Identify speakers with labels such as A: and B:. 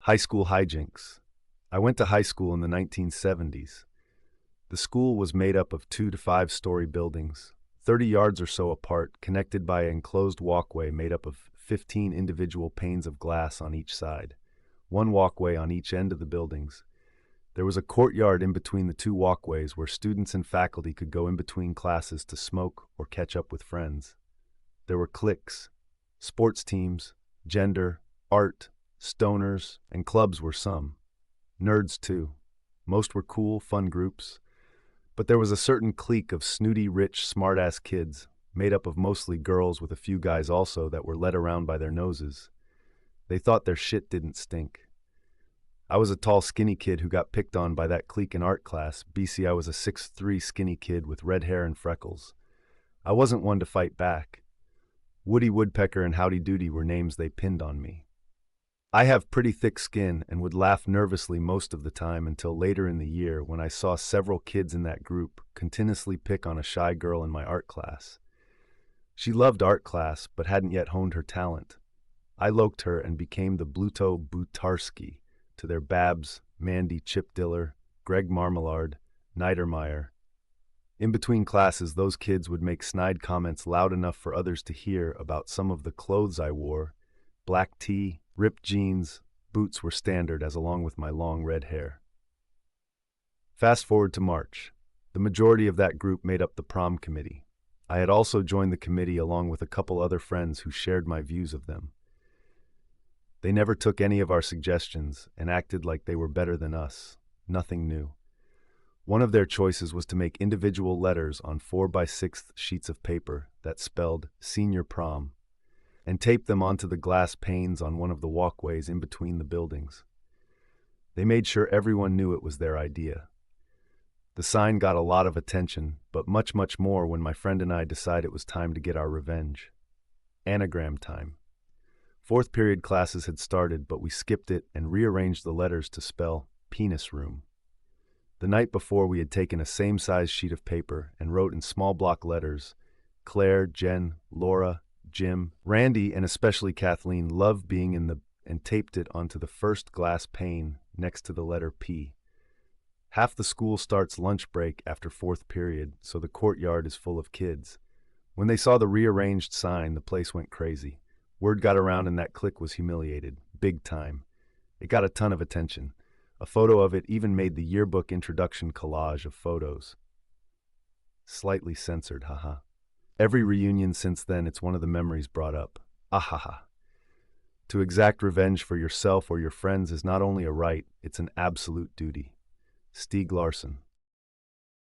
A: High school hijinks. I went to high school in the 1970s. The school was made up of 2 to 5 story buildings, 30 yards or so apart, connected by an enclosed walkway made up of 15 individual panes of glass on each side, one walkway on each end of the buildings. There was a courtyard in between the two walkways where students and faculty could go in between classes to smoke or catch up with friends. There were cliques, sports teams, gender, art, stoners, and clubs were some. Nerds, too. Most were cool, fun groups. But there was a certain clique of snooty, rich, smart-ass kids, made up of mostly girls with a few guys also that were led around by their noses. They thought their shit didn't stink. I was a tall, skinny kid who got picked on by that clique in art class. BC, I was a 6'3" skinny kid with red hair and freckles. I wasn't one to fight back. Woody Woodpecker and Howdy Doody were names they pinned on me. I have pretty thick skin and would laugh nervously most of the time until later in the year when I saw several kids in that group continuously pick on a shy girl in my art class. She loved art class but hadn't yet honed her talent. I loked her and became the Bluto Butarski to their Babs, Mandy, Chip Diller, Greg Marmalard, Niedermeyer. In between classes, those kids would make snide comments loud enough for others to hear about some of the clothes I wore. Black tee, ripped jeans, boots were standard as along with my long red hair. Fast forward to March. The majority of that group made up the prom committee. I had also joined the committee along with a couple other friends who shared my views of them. They never took any of our suggestions and acted like they were better than us. Nothing new. One of their choices was to make individual letters on 4x6 sheets of paper that spelled Senior Prom and tape them onto the glass panes on one of the walkways in between the buildings. They made sure everyone knew it was their idea. The sign got a lot of attention, but much, much more when my friend and I decided it was time to get our revenge. Anagram time. Fourth period classes had started, but we skipped it and rearranged the letters to spell penis room. The night before, we had taken a same-size sheet of paper and wrote in small block letters, Claire, Jen, Laura, Jim, Randy, and especially Kathleen loved being in the, and taped it onto the first glass pane next to the letter P. Half the school starts lunch break after fourth period, so the courtyard is full of kids. When they saw the rearranged sign, the place went crazy. Word got around and that clique was humiliated, big time. It got a ton of attention. A photo of it even made the yearbook introduction collage of photos. Slightly censored, haha. Every reunion since then, it's one of the memories brought up. Ahaha. To exact revenge for yourself or your friends is not only a right, it's an absolute duty. Stieg Larsson.